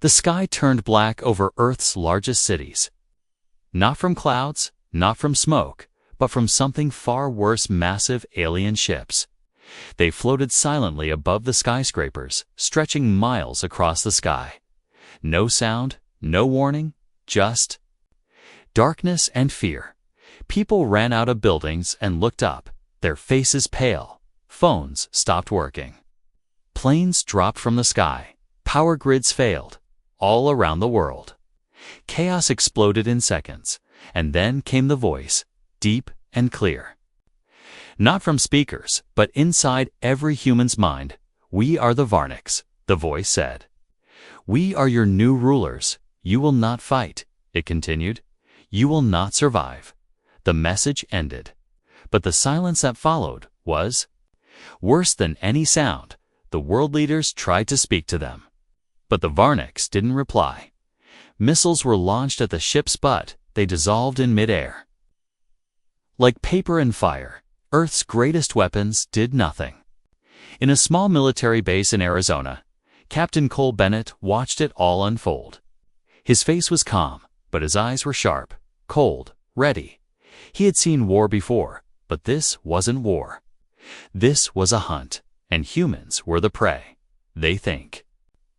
The sky turned black over Earth's largest cities. Not from clouds, not from smoke, but from something far worse: massive alien ships. They floated silently above the skyscrapers, stretching miles across the sky. No sound, no warning, just darkness and fear. People ran out of buildings and looked up, their faces pale. Phones stopped working. Planes dropped from the sky. Power grids failed, all around the world. Chaos exploded in seconds, and then came the voice, deep and clear. Not from speakers, but inside every human's mind. "We are the Varnics," the voice said. "We are your new rulers. You will not fight," it continued. "You will not survive." The message ended. But the silence that followed was worse than any sound. The world leaders tried to speak to them, but the Varnics didn't reply. Missiles were launched at the ships, but they dissolved in midair. Like paper and fire, Earth's greatest weapons did nothing. In a small military base in Arizona, Captain Cole Bennett watched it all unfold. His face was calm, but his eyes were sharp, cold, ready. He had seen war before, but this wasn't war. This was a hunt, and humans were the prey. "They think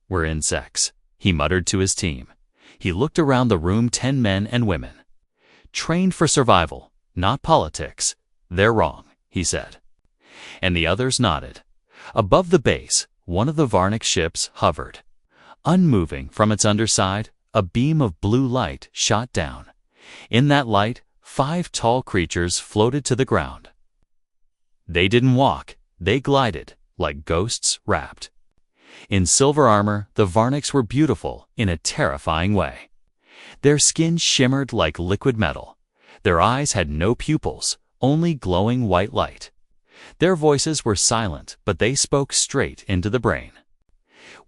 we're insects," he muttered to his team. He looked around the room. 10 men and women. "Trained for survival, not politics. They're wrong," he said. And the others nodded. Above the base, one of the Varnic ships hovered. Unmoving from its underside, a beam of blue light shot down. In that light, 5 tall creatures floated to the ground. They didn't walk, they glided, like ghosts wrapped. In silver armor, the Varnics were beautiful in a terrifying way. Their skin shimmered like liquid metal. Their eyes had no pupils, only glowing white light. Their voices were silent, but they spoke straight into the brain.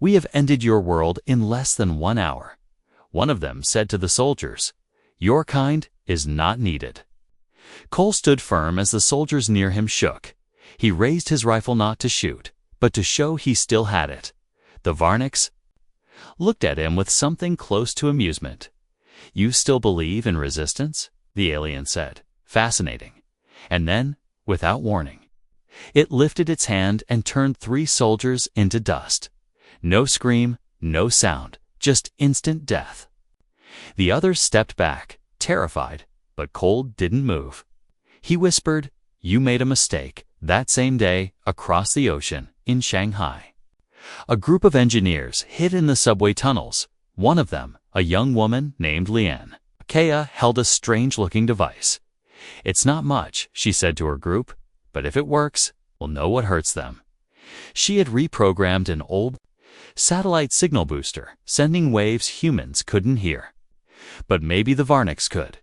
"We have ended your world in less than 1 hour," one of them said to the soldiers. "Your kind is not needed." Cole stood firm as the soldiers near him shook. He raised his rifle not to shoot, but to show he still had it. The Varnics looked at him with something close to amusement. "You still believe in resistance?" the alien said, fascinating. And then, without warning, it lifted its hand and turned 3 soldiers into dust. No scream, no sound, just instant death. The others stepped back, terrified, but Cole didn't move. He whispered, "You made a mistake." That same day, across the ocean, in Shanghai, a group of engineers hid in the subway tunnels. One of them, a young woman named Lian Kea, held a strange-looking device. "It's not much," she said to her group, "but if it works, we'll know what hurts them." She had reprogrammed an old satellite signal booster, sending waves humans couldn't hear. But maybe the Varnics could.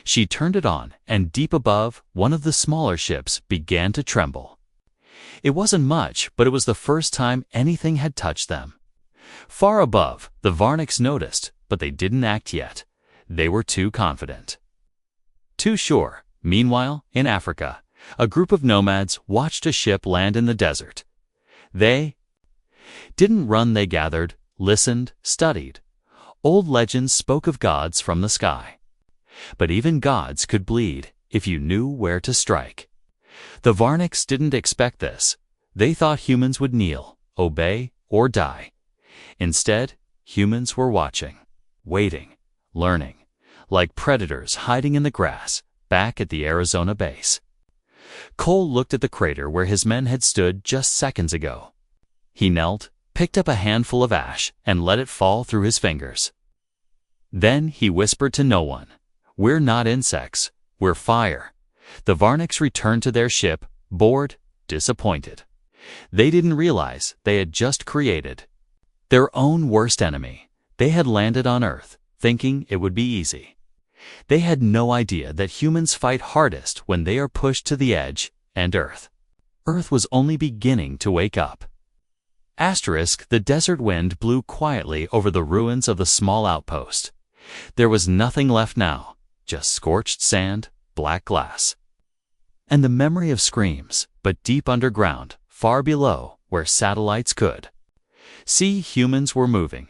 She turned it on, and deep above, one of the smaller ships began to tremble. It wasn't much, but it was the first time anything had touched them. Far above, the Varnics noticed, but they didn't act yet. They were too confident. Too sure. Meanwhile, in Africa, a group of nomads watched a ship land in the desert. They didn't run, they gathered, listened, studied. Old legends spoke of gods from the sky. But even gods could bleed if you knew where to strike. The Varnics didn't expect this. They thought humans would kneel, obey, or die. Instead, humans were watching, waiting, learning, like predators hiding in the grass back at the Arizona base. Cole looked at the crater where his men had stood just seconds ago. He knelt, picked up a handful of ash, and let it fall through his fingers. Then he whispered to no one, "We're not insects, we're fire." The Varnics returned to their ship, bored, disappointed. They didn't realize they had just created their own worst enemy. They had landed on Earth, thinking it would be easy. They had no idea that humans fight hardest when they are pushed to the edge, and Earth was only beginning to wake up. The desert wind blew quietly over the ruins of the small outpost. There was nothing left now, just scorched sand, black glass, and the memory of screams, but deep underground, far below, where satellites could see, humans were moving.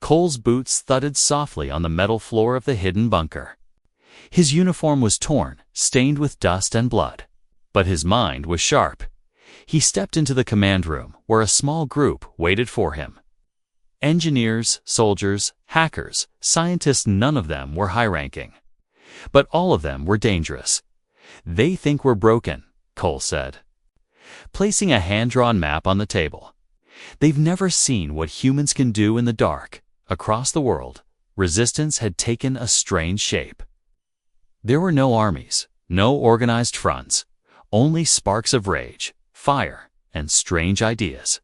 Cole's boots thudded softly on the metal floor of the hidden bunker. His uniform was torn, stained with dust and blood. But his mind was sharp. He stepped into the command room, where a small group waited for him. Engineers, soldiers, hackers, scientists, none of them were high-ranking. But all of them were dangerous. "They think we're broken," Cole said, placing a hand-drawn map on the table. "They've never seen what humans can do in the dark." Across the world, resistance had taken a strange shape. There were no armies, no organized fronts, only sparks of rage, fire, and strange ideas.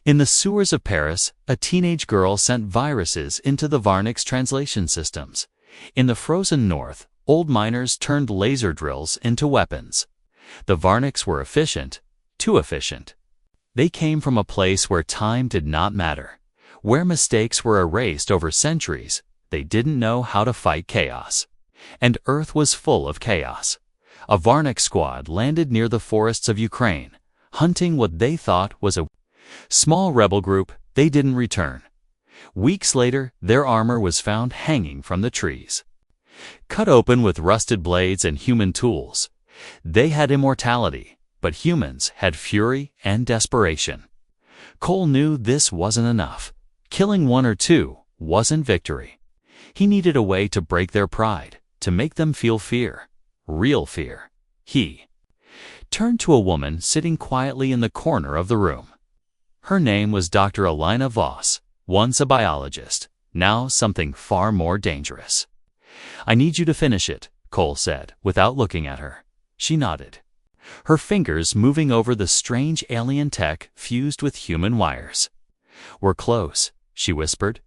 In the sewers of Paris, a teenage girl sent viruses into the Varnix translation systems. In the frozen north, old miners turned laser drills into weapons. The Varnix were efficient, too efficient. They came from a place where time did not matter, where mistakes were erased over centuries. They didn't know how to fight chaos. And Earth was full of chaos. A Varnix squad landed near the forests of Ukraine, hunting what they thought was a small rebel group. They didn't return. Weeks later, their armor was found hanging from the trees, cut open with rusted blades and human tools. They had immortality, but humans had fury and desperation. Cole knew this wasn't enough. Killing one or two wasn't victory. He needed a way to break their pride, to make them feel fear, real fear. He turned to a woman sitting quietly in the corner of the room. Her name was Dr. Elena Voss, once a biologist, now something far more dangerous. "I need you to finish it," Cole said, without looking at her. She nodded, her fingers moving over the strange alien tech fused with human wires. "We're close," she whispered.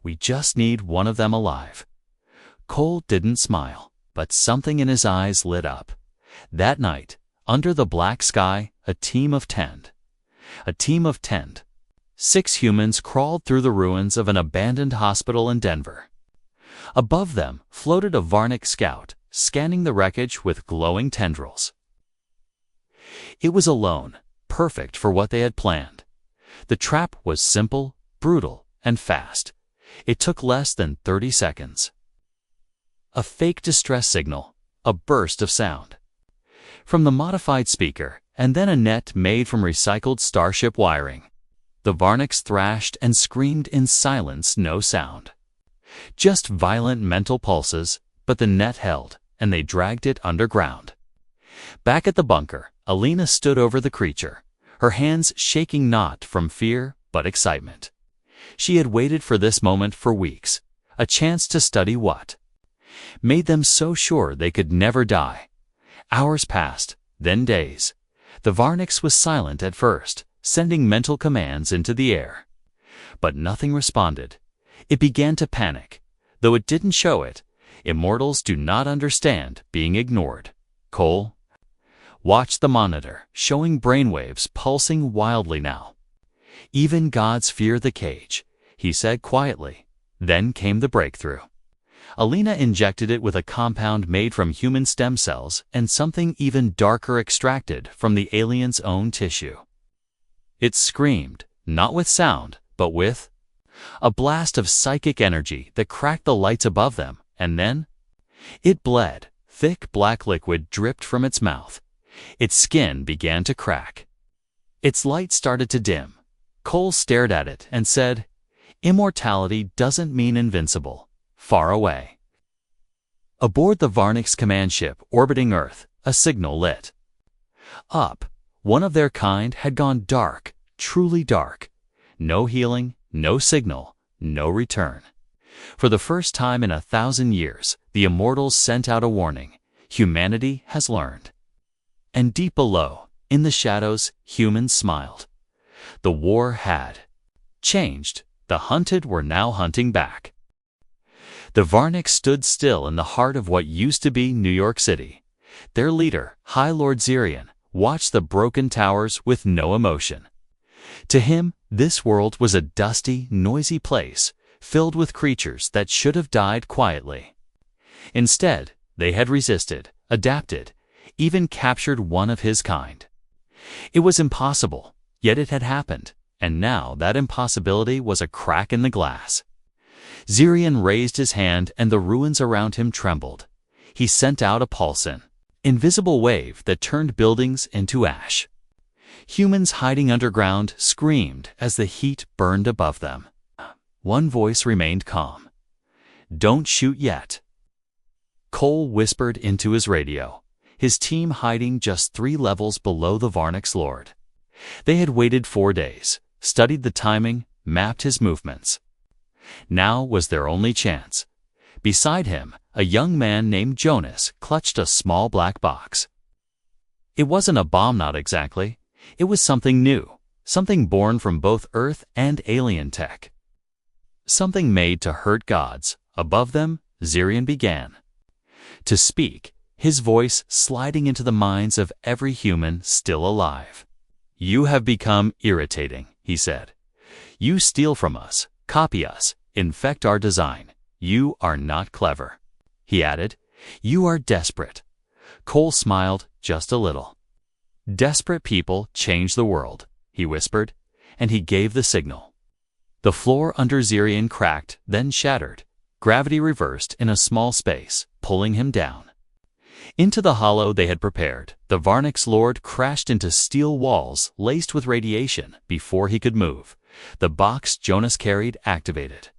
"We just need one of them alive." Cole didn't smile, but something in his eyes lit up. That night, under the black sky, a team of 10. 6 humans crawled through the ruins of an abandoned hospital in Denver. Above them floated a Varnix scout, scanning the wreckage with glowing tendrils. It was alone, perfect for what they had planned. The trap was simple, brutal, and fast. It took less than 30 seconds. A fake distress signal, a burst of sound from the modified speaker, and then a net made from recycled starship wiring. The Varnix thrashed and screamed in silence, no sound. Just violent mental pulses, but the net held, and they dragged it underground. Back at the bunker, Elena stood over the creature, her hands shaking not from fear but excitement. She had waited for this moment for weeks, a chance to study what made them so sure they could never die. Hours passed, then days. The Varnix was silent at first, sending mental commands into the air. But nothing responded. It began to panic. Though it didn't show it, immortals do not understand being ignored. Cole watched the monitor, showing brainwaves pulsing wildly now. "Even gods fear the cage," he said quietly. Then came the breakthrough. Elena injected it with a compound made from human stem cells and something even darker extracted from the alien's own tissue. It screamed, not with sound, but with a blast of psychic energy that cracked the lights above them, and then it bled. Thick black liquid dripped from its mouth. Its skin began to crack. Its light started to dim. Cole stared at it and said, "Immortality doesn't mean invincible." Far away, aboard the Varnix command ship orbiting Earth, a signal lit up. One of their kind had gone dark, truly dark. No healing, no signal, no return. For the first time in 1,000 years, the immortals sent out a warning. Humanity has learned. And deep below, in the shadows, humans smiled. The war had changed. The hunted were now hunting back. The Varnix stood still in the heart of what used to be New York City. Their leader, High Lord Zirian, watched the broken towers with no emotion. To him, this world was a dusty, noisy place, filled with creatures that should have died quietly. Instead, they had resisted, adapted, even captured one of his kind. It was impossible, yet it had happened, and now that impossibility was a crack in the glass. Zirian raised his hand and the ruins around him trembled. He sent out a pulse, an invisible wave that turned buildings into ash. Humans hiding underground screamed as the heat burned above them. One voice remained calm. "Don't shoot yet." Cole whispered into his radio, his team hiding just 3 levels below the Varnix Lord. They had waited 4 days, studied the timing, mapped his movements. Now was their only chance. Beside him, a young man named Jonas clutched a small black box. It wasn't a bomb, not exactly. It was something new, something born from both Earth and alien tech. Something made to hurt gods. Above them, Zirian began to speak, his voice sliding into the minds of every human still alive. "You have become irritating," he said. "You steal from us, copy us, infect our design. You are not clever." He added, "You are desperate." Cole smiled just a little. "Desperate people change the world," he whispered, and he gave the signal. The floor under Zirian cracked, then shattered. Gravity reversed in a small space, pulling him down. Into the hollow they had prepared, the Varnix Lord crashed into steel walls laced with radiation before he could move. The box Jonas carried activated.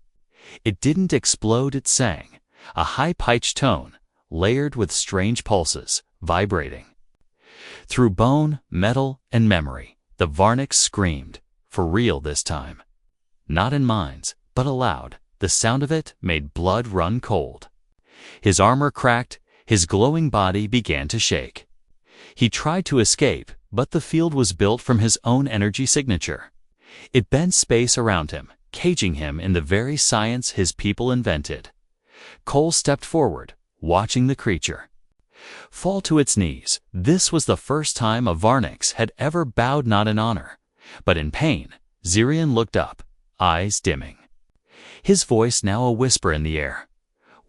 It didn't explode, it sang, a high-pitched tone, layered with strange pulses, vibrating. Through bone, metal, and memory, the Varnix screamed, for real this time. Not in minds, but aloud. The sound of it made blood run cold. His armor cracked, his glowing body began to shake. He tried to escape, but the field was built from his own energy signature. It bent space around him, caging him in the very science his people invented. Cole stepped forward, watching the creature fall to its knees. This was the first time a Varnix had ever bowed, not in honor, but in pain. Zirian looked up, eyes dimming. His voice now a whisper in the air.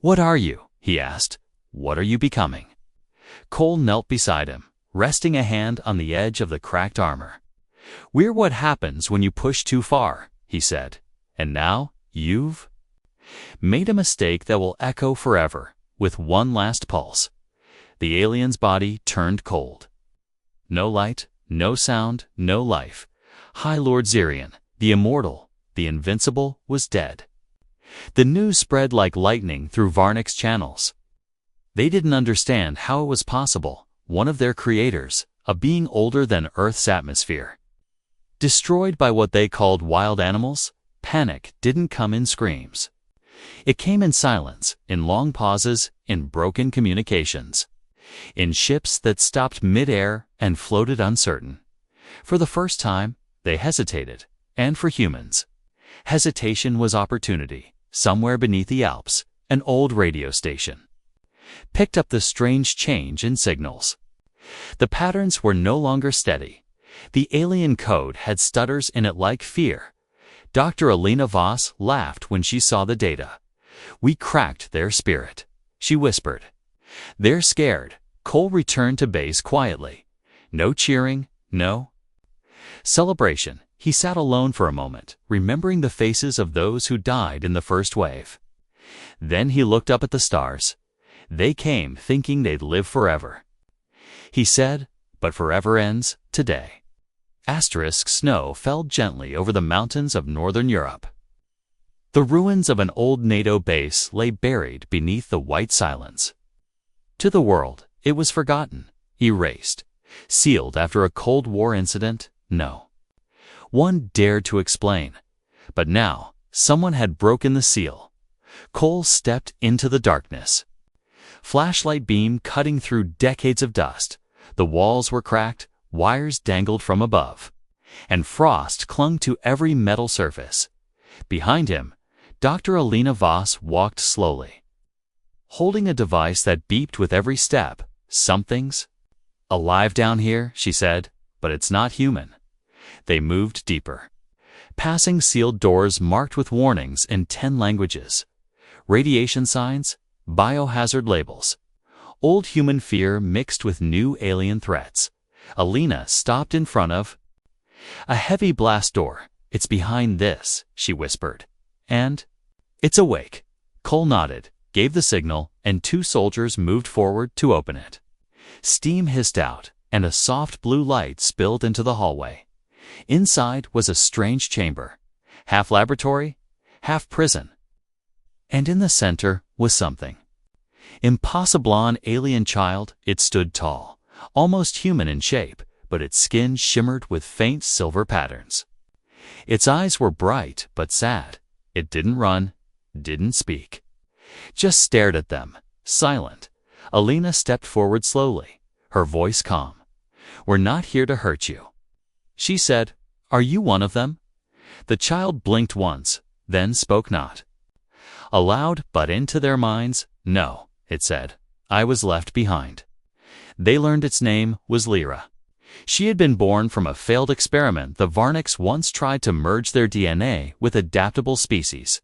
"What are you?" he asked. "What are you becoming?" Cole knelt beside him, resting a hand on the edge of the cracked armor. "We're what happens when you push too far," he said. "And now you've made a mistake that will echo forever." With one last pulse, the alien's body turned cold. No light, no sound, no life. High Lord Zirian, the immortal, the invincible, was dead. The news spread like lightning through Varnix channels. They didn't understand how it was possible. One of their creators, a being older than Earth's atmosphere, destroyed by what they called wild animals. Panic didn't come in screams. It came in silence, in long pauses, in broken communications, in ships that stopped mid-air and floated uncertain. For the first time, they hesitated, and for humans, hesitation was opportunity. Somewhere beneath the Alps, an old radio station picked up the strange change in signals. The patterns were no longer steady. The alien code had stutters in it like fear. Dr. Alina Voss laughed when she saw the data. "We cracked their spirit," she whispered. "They're scared." Cole returned to base quietly. No cheering, no celebration. He sat alone for a moment, remembering the faces of those who died in the first wave. Then he looked up at the stars. They came thinking they'd live forever. He said, "But forever ends today." Snow fell gently over the mountains of northern Europe. The ruins of an old NATO base lay buried beneath the white silence. To the world, it was forgotten, erased, sealed after a Cold War incident. No one dared to explain. But now, someone had broken the seal. Cole stepped into the darkness. Flashlight beam cutting through decades of dust. The walls were cracked, wires dangled from above, and frost clung to every metal surface. Behind him, Dr. Alina Voss walked slowly, holding a device that beeped with every step. "Something's alive down here," she said, "but it's not human." They moved deeper, passing sealed doors marked with warnings in 10 languages. Radiation signs, biohazard labels, old human fear mixed with new alien threats. Alina stopped in front of a heavy blast door, "It's behind this," she whispered. "And it's awake." Cole nodded, gave the signal, and 2 soldiers moved forward to open it. Steam hissed out, and a soft blue light spilled into the hallway. Inside was a strange chamber, half laboratory, half prison. And in the center was something. Impossible alien child, it stood tall, almost human in shape, but its skin shimmered with faint silver patterns. Its eyes were bright but sad. It didn't run, didn't speak. Just stared at them, silent. Alina stepped forward slowly, her voice calm. "We're not here to hurt you." She said, "Are you one of them?" The child blinked once, then spoke not. Aloud, but into their minds, "No," it said. "I was left behind." They learned its name was Lyra. She had been born from a failed experiment. The Varnics once tried to merge their DNA with adaptable species.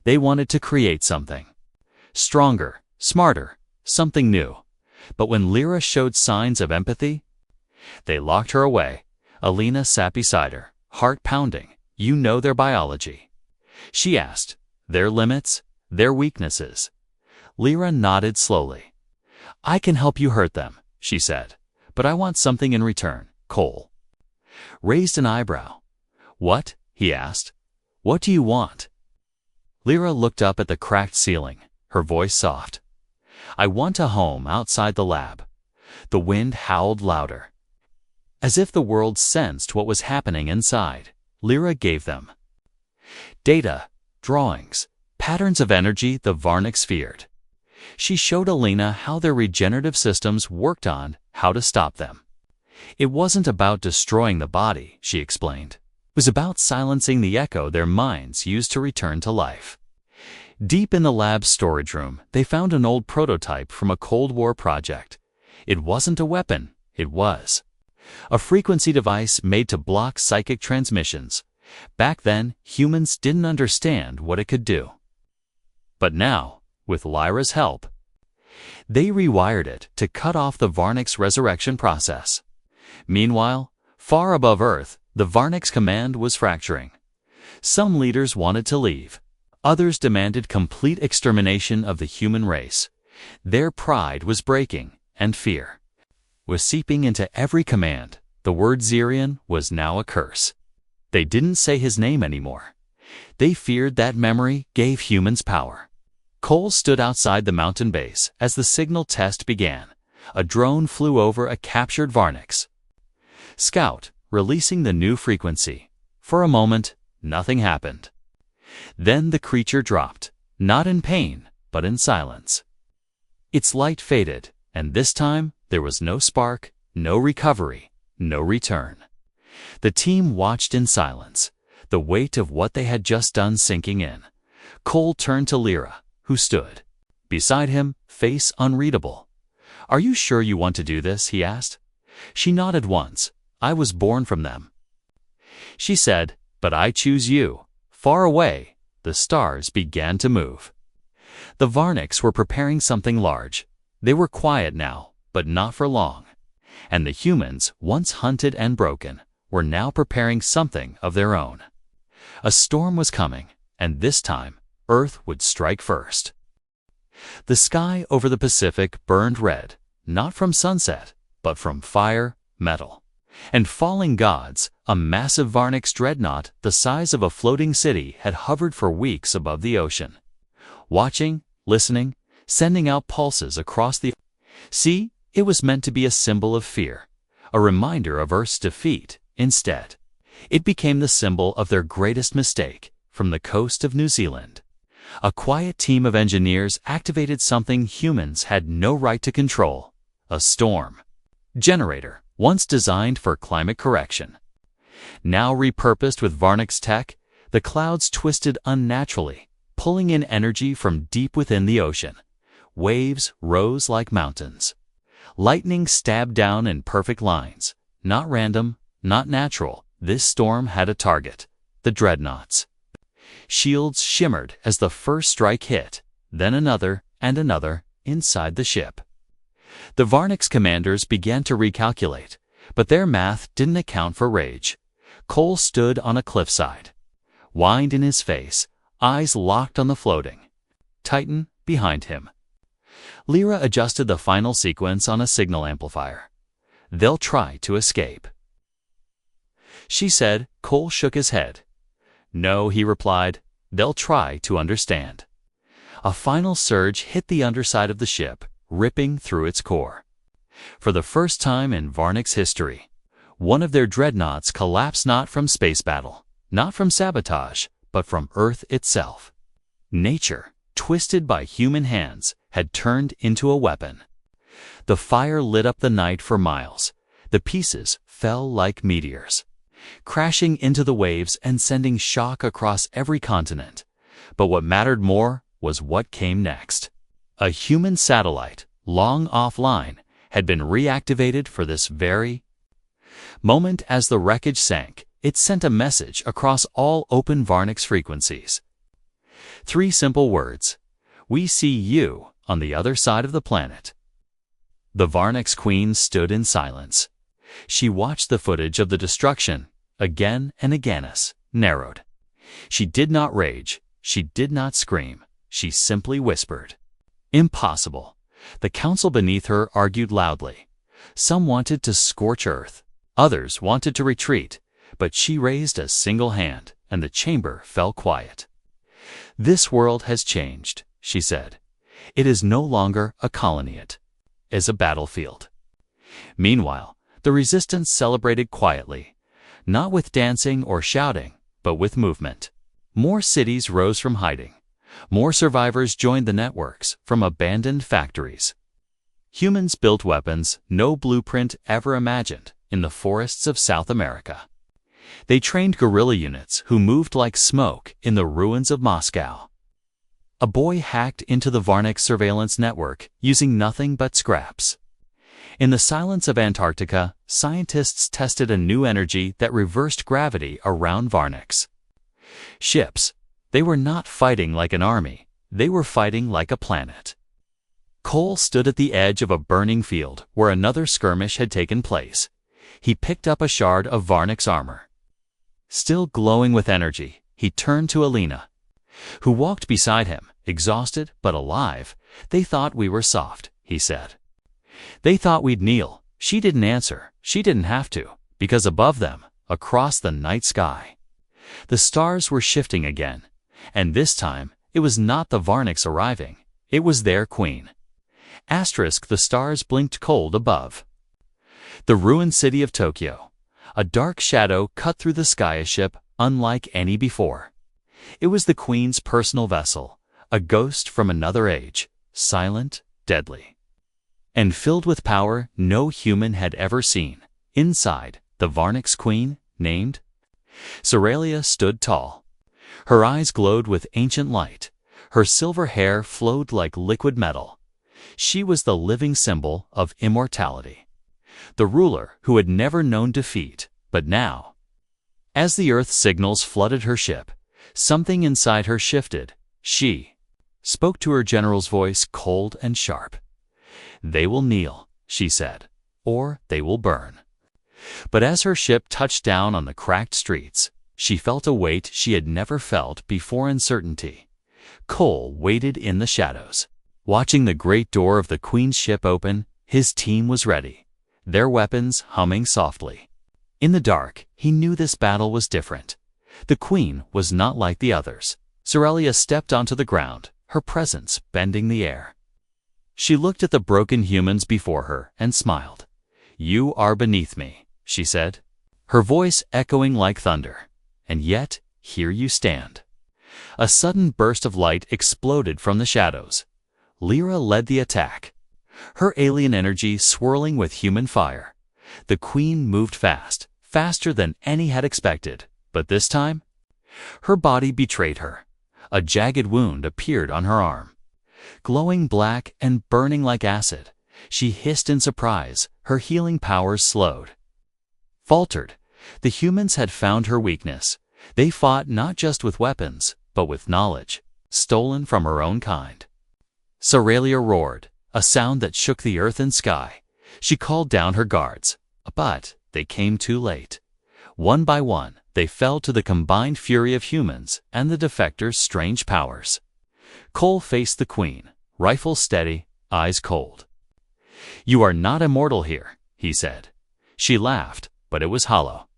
They wanted to create something stronger, smarter, something new. But when Lyra showed signs of empathy, they locked her away. Alina sat beside her, heart pounding. "You know their biology?" She asked. "Their limits, their weaknesses?" Lyra nodded slowly. "I can help you hurt them," she said. "But I want something in return." Cole raised an eyebrow. "What?" he asked. "What do you want?" Lyra looked up at the cracked ceiling, her voice soft. "I want a home outside the lab." The wind howled louder. As if the world sensed what was happening inside, Lyra gave them data, drawings, patterns of energy the Varnics feared. She showed Alina how their regenerative systems worked on how to stop them. It wasn't about destroying the body, she explained. It was about silencing the echo their minds used to return to life. Deep in the lab's storage room, they found an old prototype from a Cold War project. It wasn't a weapon, it was a frequency device made to block psychic transmissions. Back then, humans didn't understand what it could do. But now, with Lyra's help, they rewired it to cut off the Varnics' resurrection process. Meanwhile, far above Earth, the Varnics' command was fracturing. Some leaders wanted to leave. Others demanded complete extermination of the human race. Their pride was breaking, and fear was seeping into every command. The word Xerion was now a curse. They didn't say his name anymore. They feared that memory gave humans power. Cole stood outside the mountain base as the signal test began. A drone flew over a captured Varnics scout, releasing the new frequency. For a moment, nothing happened. Then the creature dropped, not in pain, but in silence. Its light faded, and this time there was no spark, no recovery, no return. The team watched in silence, the weight of what they had just done sinking in. Cole turned to Lyra, who stood beside him, face unreadable. "Are you sure you want to do this?" he asked. She nodded once. "I was born from them." She said, "But I choose you." Far away, the stars began to move. The Varnics were preparing something large. They were quiet now, but not for long. And the humans, once hunted and broken, were now preparing something of their own. A storm was coming, and this time, Earth would strike first. The sky over the Pacific burned red, not from sunset, but from fire, metal, and falling gods. A massive Varnics dreadnought the size of a floating city had hovered for weeks above the ocean, watching, listening, sending out pulses across the sea. It was meant to be a symbol of fear, a reminder of Earth's defeat. Instead, it became the symbol of their greatest mistake. From the coast of New Zealand, a quiet team of engineers activated something humans had no right to control: a storm generator, once designed for climate correction. Now repurposed with Varnics tech, the clouds twisted unnaturally, pulling in energy from deep within the ocean. Waves rose like mountains. Lightning stabbed down in perfect lines. Not random, not natural. This storm had a target: the dreadnoughts. Shields shimmered as the first strike hit, then another and another inside the ship. The Varnics commanders began to recalculate, but their math didn't account for rage. Cole stood on a cliffside, wind in his face, eyes locked on the floating Titan behind him. Lyra adjusted the final sequence on a signal amplifier. "They'll try to escape," she said. Cole shook his head. "No," he replied, "they'll try to understand." A final surge hit the underside of the ship, ripping through its core. For the first time in Varnic's history, one of their dreadnoughts collapsed, not from space battle, not from sabotage, but from Earth itself. Nature, twisted by human hands, had turned into a weapon. The fire lit up the night for miles. The pieces fell like meteors, crashing into the waves and sending shock across every continent. But what mattered more was what came next. A human satellite, long offline, had been reactivated for this very moment. As the wreckage sank, it sent a message across all open Varnic's frequencies. 3 simple words: "We see you on the other side of the planet." The Varnic's queen stood in silence. She watched the footage of the destruction again and again as narrowed. She did not rage. She did not scream. She simply whispered. Impossible. The council beneath her argued loudly. Some wanted to scorch Earth. Others wanted to retreat. But she raised a single hand, and the chamber fell quiet. "This world has changed," she said. "It is no longer a colony. It is a battlefield." Meanwhile, the resistance celebrated quietly, not with dancing or shouting, but with movement. More cities rose from hiding. More survivors joined the networks from abandoned factories. Humans built weapons no blueprint ever imagined in the forests of South America. They trained guerrilla units who moved like smoke in the ruins of Moscow. A boy hacked into the Varnic surveillance network using nothing but scraps. In the silence of Antarctica, scientists tested a new energy that reversed gravity around Varnic's ships. They were not fighting like an army. They were fighting like a planet. Cole stood at the edge of a burning field where another skirmish had taken place. He picked up a shard of Varnic's armor. Still glowing with energy, he turned to Alina, who walked beside him, exhausted but alive. "They thought we were soft," he said. "They thought we'd kneel." She didn't answer. She didn't have to, because above them, across the night sky, the stars were shifting again. And this time, it was not the Varnics arriving. It was their queen. Asterisk, the stars blinked cold above the ruined city of Tokyo. A dark shadow cut through the sky, a ship unlike any before. It was the queen's personal vessel, a ghost from another age, silent, deadly, and filled with power no human had ever seen. Inside, the Varnic's queen, named Cerelia, stood tall. Her eyes glowed with ancient light. Her silver hair flowed like liquid metal. She was the living symbol of immortality, the ruler who had never known defeat. But now, as the Earth signals flooded her ship, something inside her shifted. She spoke to her general's voice, cold and sharp. "They will kneel," she said, "or they will burn." But as her ship touched down on the cracked streets, she felt a weight she had never felt before. Uncertainty. Cole waited in the shadows, watching the great door of the Queen's ship open. His team was ready, their weapons humming softly. In the dark, he knew this battle was different. The Queen was not like the others. Cerelia stepped onto the ground, her presence bending the air. She looked at the broken humans before her and smiled. "You are beneath me," she said, her voice echoing like thunder. "And yet, here you stand." A sudden burst of light exploded from the shadows. Lyra led the attack, her alien energy swirling with human fire. The Queen moved fast, faster than any had expected. But this time, her body betrayed her. A jagged wound appeared on her arm. Glowing black and burning like acid, she hissed in surprise. Her healing powers slowed, faltered. The humans had found her weakness. They fought not just with weapons, but with knowledge, stolen from her own kind. Cerelia roared, a sound that shook the earth and sky. She called down her guards, but they came too late. One by one, they fell to the combined fury of humans and the defectors' strange powers. Cole faced the Queen, rifle steady, eyes cold. "You are not immortal here," he said. She laughed, but it was hollow.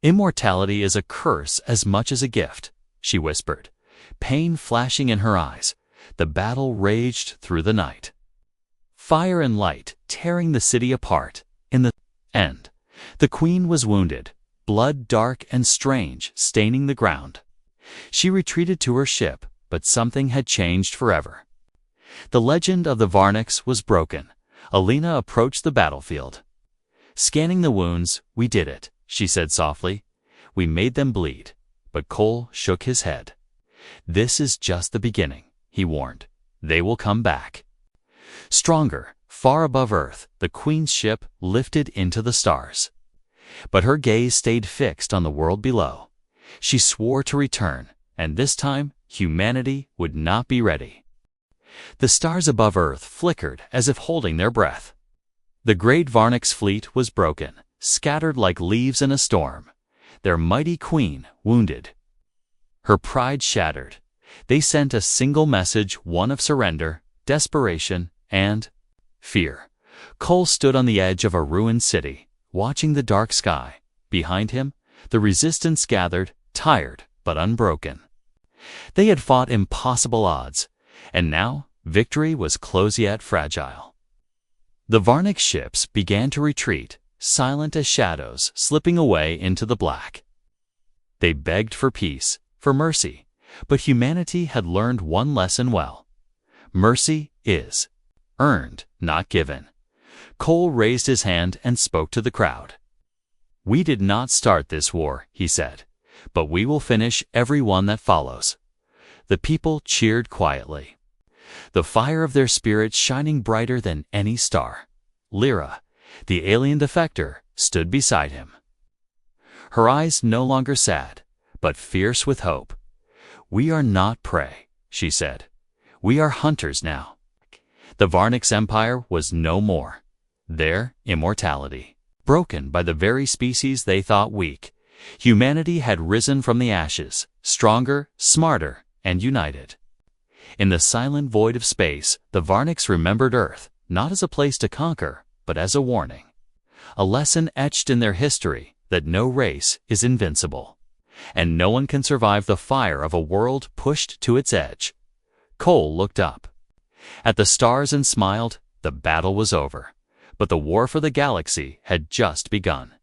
"Immortality is a curse as much as a gift," she whispered, pain flashing in her eyes. The battle raged through the night. Fire and light tearing the city apart. In the end, the Queen was wounded, blood dark and strange staining the ground. She retreated to her ship, but something had changed forever. The legend of the Varniks was broken. Alina approached the battlefield. "Scanning the wounds, we did it," she said softly. "We made them bleed." But Cole shook his head. "This is just the beginning," he warned. "They will come back." Stronger, far above Earth, the Queen's ship lifted into the stars. But her gaze stayed fixed on the world below. She swore to return, and this time humanity would not be ready. The stars above Earth flickered as if holding their breath. The great Varnik's fleet was broken, scattered like leaves in a storm. Their mighty queen wounded. Her pride shattered. They sent a single message, one of surrender, desperation, and fear. Cole stood on the edge of a ruined city, watching the dark sky. Behind him, the resistance gathered, tired but unbroken. They had fought impossible odds, and now victory was close yet fragile. The Varnik ships began to retreat, silent as shadows slipping away into the black. They begged for peace, for mercy, but humanity had learned one lesson well. Mercy is earned, not given. Cole raised his hand and spoke to the crowd. "We did not start this war," he said, "but we will finish every one that follows." The people cheered quietly, the fire of their spirit shining brighter than any star. Lyra, the alien defector, stood beside him. Her eyes no longer sad, but fierce with hope. "We are not prey," she said. "We are hunters now." The Varnik's empire was no more. Their immortality, broken by the very species they thought weak. Humanity had risen from the ashes, stronger, smarter, and united. In the silent void of space, the Varniks remembered Earth, not as a place to conquer, but as a warning. A lesson etched in their history that no race is invincible, and no one can survive the fire of a world pushed to its edge. Cole looked up at the stars and smiled. The battle was over, but the war for the galaxy had just begun.